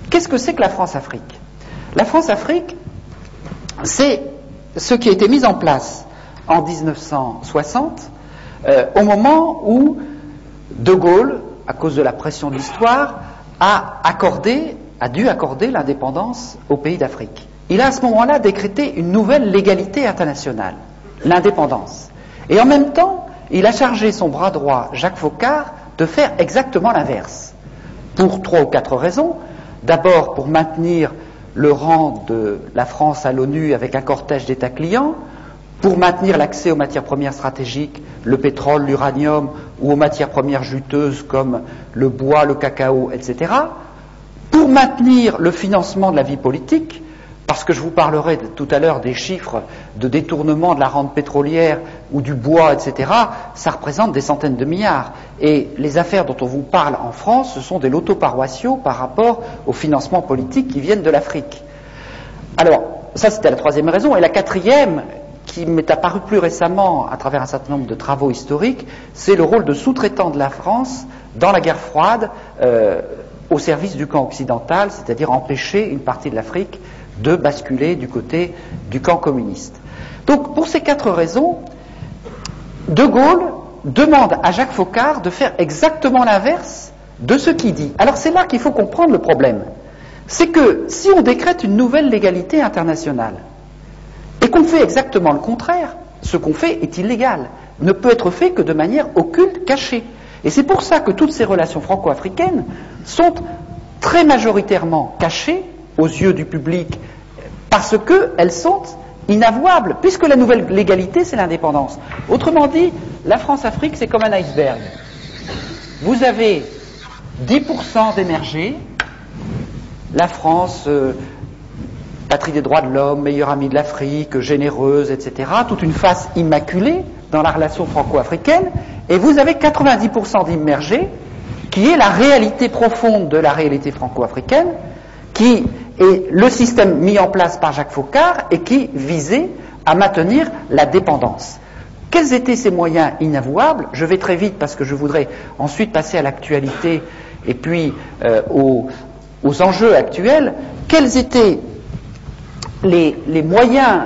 Qu'est-ce que c'est que la France-Afrique? La France-Afrique, c'est ce qui a été mis en place en 1960, au moment où De Gaulle, à cause de la pression de l'histoire, a dû accorder l'indépendance aux pays d'Afrique. Il a à ce moment-là décrété une nouvelle légalité internationale, l'indépendance. Et en même temps, il a chargé son bras droit, Jacques Foccart, de faire exactement l'inverse. Pour 3 ou 4 raisons. D'abord, pour maintenir le rang de la France à l'ONU avec un cortège d'États clients, pour maintenir l'accès aux matières premières stratégiques, le pétrole, l'uranium, ou aux matières premières juteuses comme le bois, le cacao, etc., pour maintenir le financement de la vie politique, parce que je vous parlerai tout à l'heure des chiffres de détournement de la rente pétrolière ou du bois, etc., ça représente des centaines de milliards. Et les affaires dont on vous parle en France, ce sont des lotos paroissiaux par rapport aux financements politiques qui viennent de l'Afrique. Alors, ça c'était la troisième raison. Et la quatrième, qui m'est apparue plus récemment à travers un certain nombre de travaux historiques, c'est le rôle de sous-traitant de la France dans la guerre froide au service du camp occidental, c'est-à-dire empêcher une partie de l'Afrique de basculer du côté du camp communiste. Donc, pour ces 4 raisons, De Gaulle demande à Jacques Foccart de faire exactement l'inverse de ce qu'il dit. Alors, c'est là qu'il faut comprendre le problème. C'est que si on décrète une nouvelle légalité internationale et qu'on fait exactement le contraire, ce qu'on fait est illégal, ne peut être fait que de manière occulte, cachée. Et c'est pour ça que toutes ces relations franco-africaines sont très majoritairement cachées aux yeux du public, parce qu'elles sont inavouables, puisque la nouvelle légalité, c'est l'indépendance. Autrement dit, la France-Afrique, c'est comme un iceberg. Vous avez 10% d'émergés, la France, patrie des droits de l'homme, meilleure amie de l'Afrique, généreuse, etc., toute une face immaculée dans la relation franco-africaine, et vous avez 90% d'immergés, qui est la réalité profonde de la réalité franco-africaine, qui est le système mis en place par Jacques Foccart et qui visait à maintenir la dépendance. Quels étaient ces moyens inavouables? Je vais très vite parce que je voudrais ensuite passer à l'actualité et puis aux enjeux actuels. Quels étaient les moyens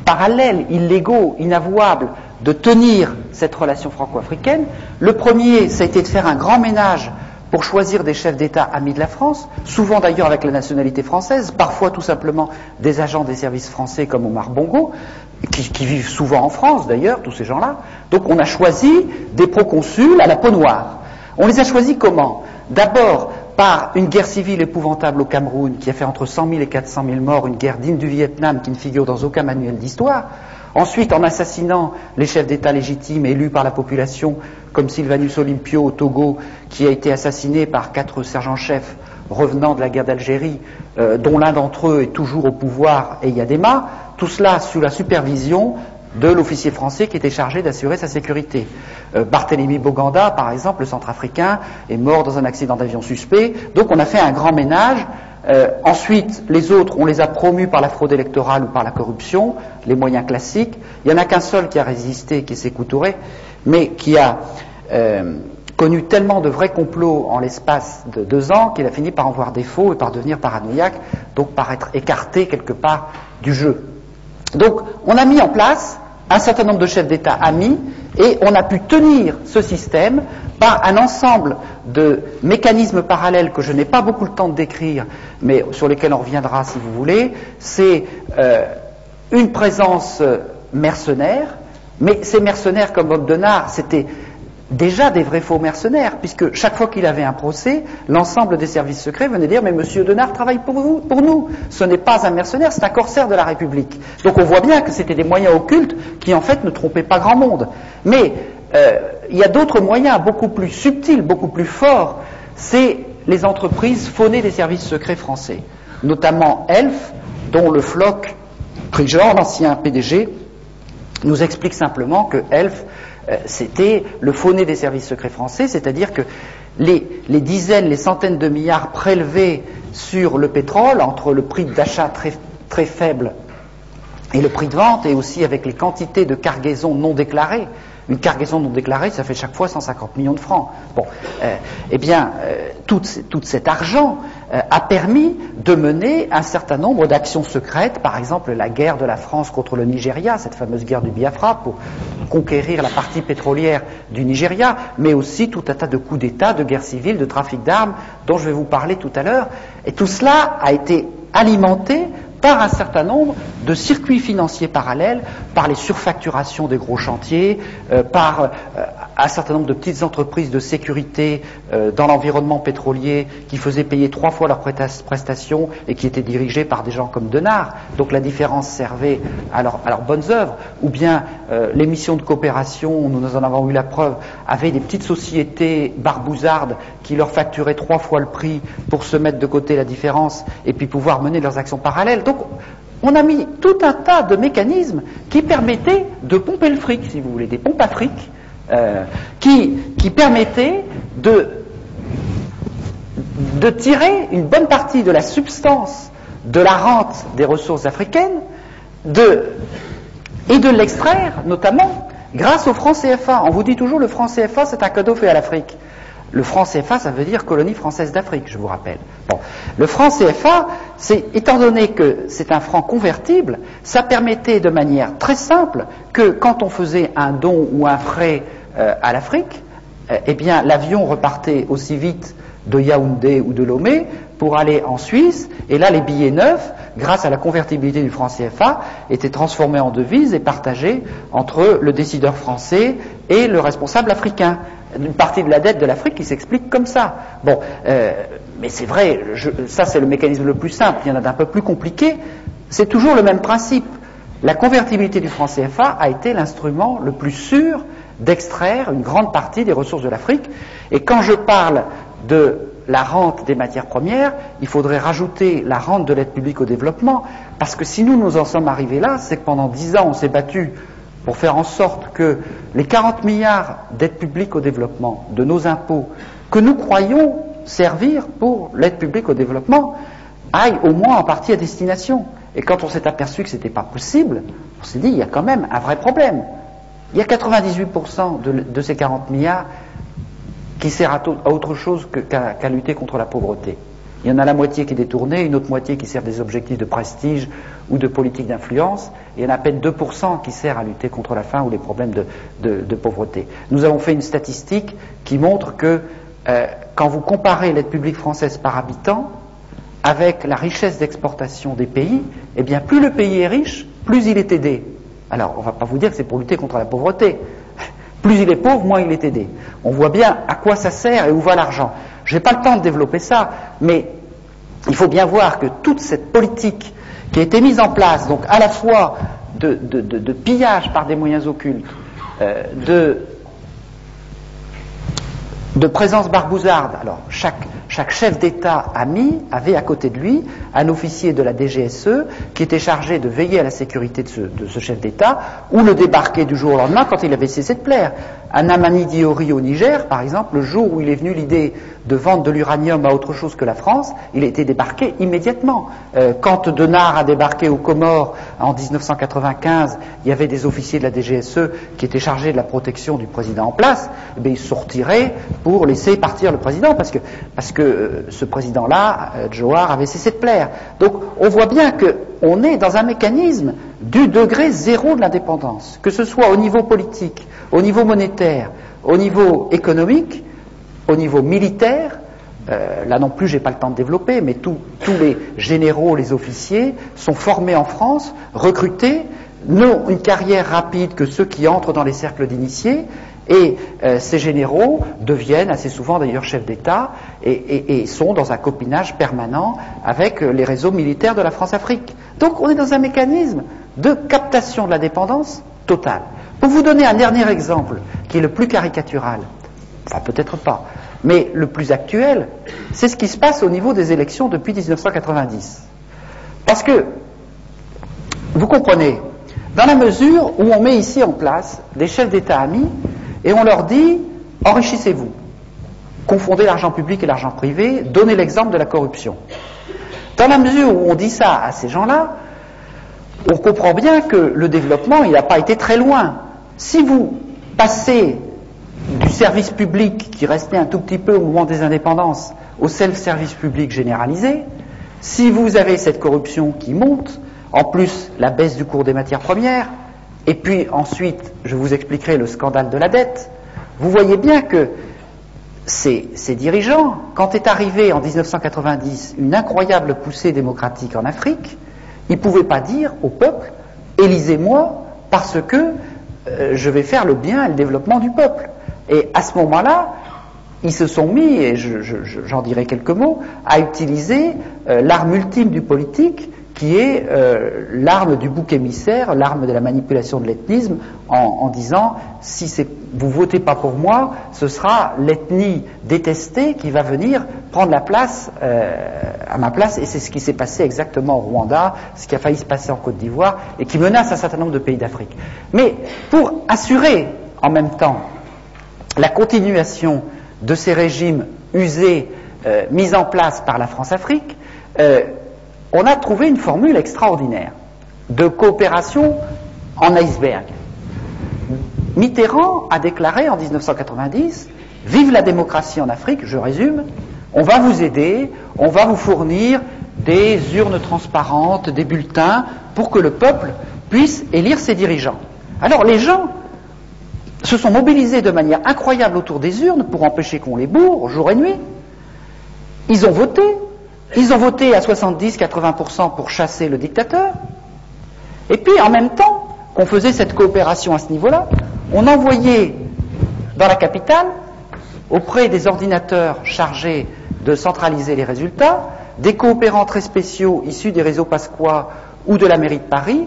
parallèles, illégaux, inavouables de tenir cette relation franco-africaine? Le premier, ça a été de faire un grand ménage pour choisir des chefs d'État amis de la France, souvent d'ailleurs avec la nationalité française, parfois tout simplement des agents des services français comme Omar Bongo, qui vivent souvent en France d'ailleurs, tous ces gens-là. Donc on a choisi des proconsuls à la peau noire. On les a choisis comment? D'abord par une guerre civile épouvantable au Cameroun qui a fait entre 100 000 et 400 000 morts, une guerre digne du Vietnam qui ne figure dans aucun manuel d'histoire. Ensuite, en assassinant les chefs d'État légitimes élus par la population, comme Sylvanus Olympio au Togo, qui a été assassiné par 4 sergents-chefs revenant de la guerre d'Algérie, dont l'un d'entre eux est toujours au pouvoir, et Yadema, tout cela sous la supervision de l'officier français qui était chargé d'assurer sa sécurité. Barthélemy Boganda, par exemple, le centrafricain, est mort dans un accident d'avion suspect. Donc on a fait un grand ménage. Ensuite, les autres, on les a promus par la fraude électorale ou par la corruption, les moyens classiques. Il n'y en a qu'un seul qui a résisté, qui est Sékou Touré, mais qui a connu tellement de vrais complots en l'espace de 2 ans qu'il a fini par en voir défaut et par devenir paranoïaque, donc par être écarté quelque part du jeu. Donc on a mis en place un certain nombre de chefs d'État amis et on a pu tenir ce système par un ensemble de mécanismes parallèles que je n'ai pas beaucoup le temps de décrire, mais sur lesquels on reviendra si vous voulez. C'est une présence mercenaire, mais ces mercenaires comme Bob Denard, c'était déjà des vrais faux mercenaires, puisque chaque fois qu'il avait un procès, l'ensemble des services secrets venait dire « Mais monsieur Denard travaille pour nous, ce n'est pas un mercenaire, c'est un corsaire de la République ». Donc on voit bien que c'était des moyens occultes qui en fait ne trompaient pas grand monde. Mais il y a d'autres moyens beaucoup plus subtils, beaucoup plus forts, c'est les entreprises faunées des services secrets français, notamment Elf, dont le Floch Prigent, l'ancien PDG, nous explique simplement que Elf c'était le faux-nez des services secrets français, c'est-à-dire que les dizaines, les centaines de milliards prélevés sur le pétrole, entre le prix d'achat très, très faible et le prix de vente, et aussi avec les quantités de cargaisons non déclarées. Une cargaison non déclarée, ça fait chaque fois 150 millions de francs. Bon, tout cet argent a permis de mener un certain nombre d'actions secrètes, par exemple la guerre de la France contre le Nigeria, cette fameuse guerre du Biafra pour conquérir la partie pétrolière du Nigeria, mais aussi tout un tas de coups d'État, de guerres civiles, de trafic d'armes, dont je vais vous parler tout à l'heure. Et tout cela a été alimenté par un certain nombre de circuits financiers parallèles, par les surfacturations des gros chantiers, par un certain nombre de petites entreprises de sécurité dans l'environnement pétrolier qui faisaient payer 3 fois leurs prestations et qui étaient dirigées par des gens comme Denard. Donc la différence servait à leurs bonnes œuvres. Ou bien les missions de coopération, nous en avons eu la preuve, avaient des petites sociétés barbouzardes qui leur facturaient 3 fois le prix pour se mettre de côté la différence et puis pouvoir mener leurs actions parallèles. Donc on a mis tout un tas de mécanismes qui permettaient de pomper le fric, si vous voulez, des pompes à fric, qui permettaient de tirer une bonne partie de la substance de la rente des ressources africaines et de l'extraire, notamment grâce au franc CFA. On vous dit toujours le franc CFA, c'est un cadeau fait à l'Afrique. Le franc CFA, ça veut dire colonie française d'Afrique, je vous rappelle. Bon. Le franc CFA, étant donné que c'est un franc convertible, ça permettait de manière très simple que quand on faisait un don ou un frais à l'Afrique, eh bien l'avion repartait aussi vite de Yaoundé ou de Lomé pour aller en Suisse, et là les billets neufs, grâce à la convertibilité du franc CFA, étaient transformés en devises et partagés entre le décideur français et le responsable africain. Une partie de la dette de l'Afrique qui s'explique comme ça. Bon, mais c'est vrai, ça c'est le mécanisme le plus simple, il y en a d'un peu plus compliqué, c'est toujours le même principe. La convertibilité du franc CFA a été l'instrument le plus sûr d'extraire une grande partie des ressources de l'Afrique, et quand je parle de la rente des matières premières, il faudrait rajouter la rente de l'aide publique au développement, parce que si nous en sommes arrivés là, c'est que pendant 10 ans on s'est battu pour faire en sorte que les 40 milliards d'aide publique au développement de nos impôts, que nous croyons servir pour l'aide publique au développement, aillent au moins en partie à destination. Et quand on s'est aperçu que ce n'était pas possible, on s'est dit, il y a quand même un vrai problème. Il y a 98% de ces 40 milliards qui sert à autre chose qu'à lutter contre la pauvreté. Il y en a la moitié qui est détournée, une autre moitié qui sert des objectifs de prestige ou de politique d'influence, et il y en a à peine 2% qui sert à lutter contre la faim ou les problèmes de pauvreté. Nous avons fait une statistique qui montre que quand vous comparez l'aide publique française par habitant avec la richesse d'exportation des pays, eh bien plus le pays est riche, plus il est aidé. Alors on ne va pas vous dire que c'est pour lutter contre la pauvreté. Plus il est pauvre, moins il est aidé. On voit bien à quoi ça sert et où va l'argent. Je n'ai pas le temps de développer ça, mais il faut bien voir que toute cette politique qui a été mise en place, donc à la fois de pillage par des moyens occultes, de présence barbouzarde. Alors chaque chef d'État avait à côté de lui un officier de la DGSE qui était chargé de veiller à la sécurité de ce chef d'État, ou le débarquer du jour au lendemain quand il avait cessé de plaire. Un Amani Diori au Niger, par exemple, le jour où il est venu l'idée de vendre de l'uranium à autre chose que la France, il a été débarqué immédiatement. Quand Denard a débarqué aux Comores en 1995, il y avait des officiers de la DGSE qui étaient chargés de la protection du président en place. Eh bien, ils sortiraient pour laisser partir le président, parce que ce président-là, Johar, avait cessé de plaire. Donc on voit bien qu'on est dans un mécanisme du degré zéro de l'indépendance, que ce soit au niveau politique, au niveau monétaire, au niveau économique, au niveau militaire. Là non plus, j'ai pas le temps de développer, mais tous les généraux, les officiers sont formés en France, recrutés, n'ont une carrière rapide que ceux qui entrent dans les cercles d'initiés, et ces généraux deviennent assez souvent d'ailleurs chefs d'État et sont dans un copinage permanent avec les réseaux militaires de la France-Afrique. Donc on est dans un mécanisme de captation de la dépendance totale. Pour vous donner un dernier exemple, qui est le plus caricatural, enfin peut-être pas, mais le plus actuel, c'est ce qui se passe au niveau des élections depuis 1990. Parce que, vous comprenez, dans la mesure où on met ici en place des chefs d'État amis, et on leur dit, enrichissez-vous, confondez l'argent public et l'argent privé, donnez l'exemple de la corruption. Dans la mesure où on dit ça à ces gens-là, on comprend bien que le développement, il n'a pas été très loin. Si vous passez du service public qui restait un tout petit peu au moment des indépendances au self-service public généralisé, si vous avez cette corruption qui monte, en plus la baisse du cours des matières premières, et puis ensuite, je vous expliquerai le scandale de la dette, vous voyez bien que ces dirigeants, quand est arrivée en 1990 une incroyable poussée démocratique en Afrique, ils ne pouvaient pas dire au peuple « élisez-moi parce que je vais faire le bien et le développement du peuple ». Et à ce moment-là, ils se sont mis, et j'en dirai quelques mots, à utiliser l'arme ultime du politique, qui est l'arme du bouc émissaire, l'arme de la manipulation de l'ethnisme, en disant si vous votez pas pour moi, ce sera l'ethnie détestée qui va venir prendre la place à ma place, et c'est ce qui s'est passé exactement au Rwanda, ce qui a failli se passer en Côte d'Ivoire, et qui menace un certain nombre de pays d'Afrique. Mais pour assurer en même temps la continuation de ces régimes usés mis en place par la France-Afrique, on a trouvé une formule extraordinaire de coopération en iceberg. Mitterrand a déclaré en 1990 « Vive la démocratie en Afrique », je résume, on va vous aider, on va vous fournir des urnes transparentes, des bulletins, pour que le peuple puisse élire ses dirigeants. Alors les gens se sont mobilisés de manière incroyable autour des urnes pour empêcher qu'on les bourre jour et nuit. Ils ont voté à 70-80% pour chasser le dictateur. Et puis, en même temps qu'on faisait cette coopération à ce niveau-là, on envoyait dans la capitale, auprès des ordinateurs chargés de centraliser les résultats, des coopérants très spéciaux issus des réseaux Pasqua ou de la mairie de Paris,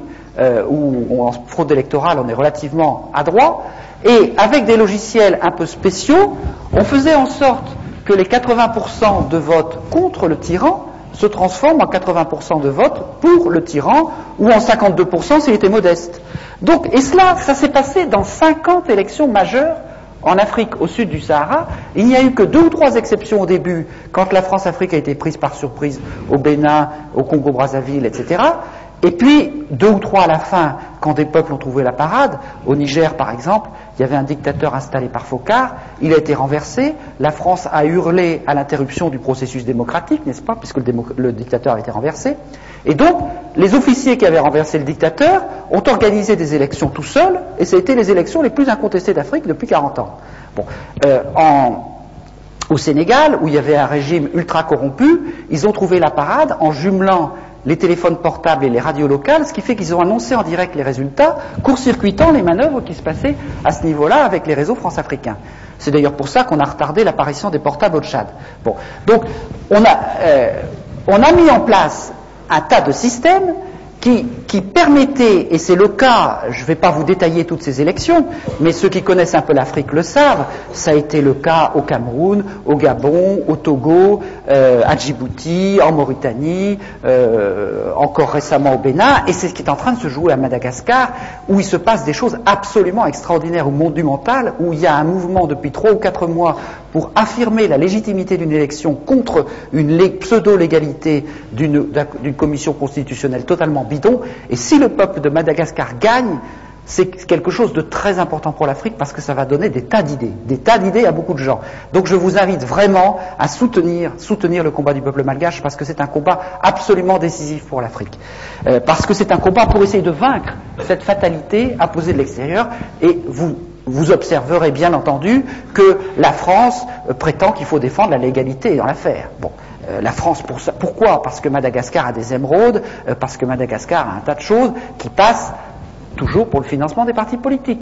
où en fraude électorale on est relativement adroit, et avec des logiciels un peu spéciaux, on faisait en sorte que les 80% de votes contre le tyran se transforment en 80% de votes pour le tyran, ou en 52% s'il était modeste. Donc, et cela, ça s'est passé dans 50 élections majeures en Afrique au sud du Sahara. Il n'y a eu que 2 ou 3 exceptions au début, quand la France-Afrique a été prise par surprise au Bénin, au Congo-Brazzaville, etc. Et puis, 2 ou 3 à la fin, quand des peuples ont trouvé la parade. Au Niger, par exemple, il y avait un dictateur installé par Focard, il a été renversé, la France a hurlé à l'interruption du processus démocratique, n'est-ce pas, puisque le dictateur a été renversé. Et donc, les officiers qui avaient renversé le dictateur ont organisé des élections tout seuls, et ça a été les élections les plus incontestées d'Afrique depuis 40 ans. Bon, au Sénégal, où il y avait un régime ultra corrompu, ils ont trouvé la parade en jumelant les téléphones portables et les radios locales, ce qui fait qu'ils ont annoncé en direct les résultats, court-circuitant les manœuvres qui se passaient à ce niveau-là avec les réseaux france-africains. C'est d'ailleurs pour ça qu'on a retardé l'apparition des portables au Tchad. Bon, donc on a mis en place un tas de systèmes qui permettaient, et c'est le cas, je ne vais pas vous détailler toutes ces élections, mais ceux qui connaissent un peu l'Afrique le savent, ça a été le cas au Cameroun, au Gabon, au Togo, à Djibouti, en Mauritanie, encore récemment au Bénin, et c'est ce qui est en train de se jouer à Madagascar, où il se passe des choses absolument extraordinaires ou monumentales, où il y a un mouvement depuis 3 ou 4 mois pour affirmer la légitimité d'une élection contre une pseudo-légalité d'une commission constitutionnelle totalement bidon, et si le peuple de Madagascar gagne, c'est quelque chose de très important pour l'Afrique parce que ça va donner des tas d'idées à beaucoup de gens. Donc je vous invite vraiment à soutenir le combat du peuple malgache parce que c'est un combat absolument décisif pour l'Afrique. Parce que c'est un combat pour essayer de vaincre cette fatalité imposée de l'extérieur, et vous observerez bien entendu que la France prétend qu'il faut défendre la légalité dans l'affaire. Bon. La France, pour ça, pourquoi ? Parce que Madagascar a des émeraudes, parce que Madagascar a un tas de choses qui passent toujours pour le financement des partis politiques.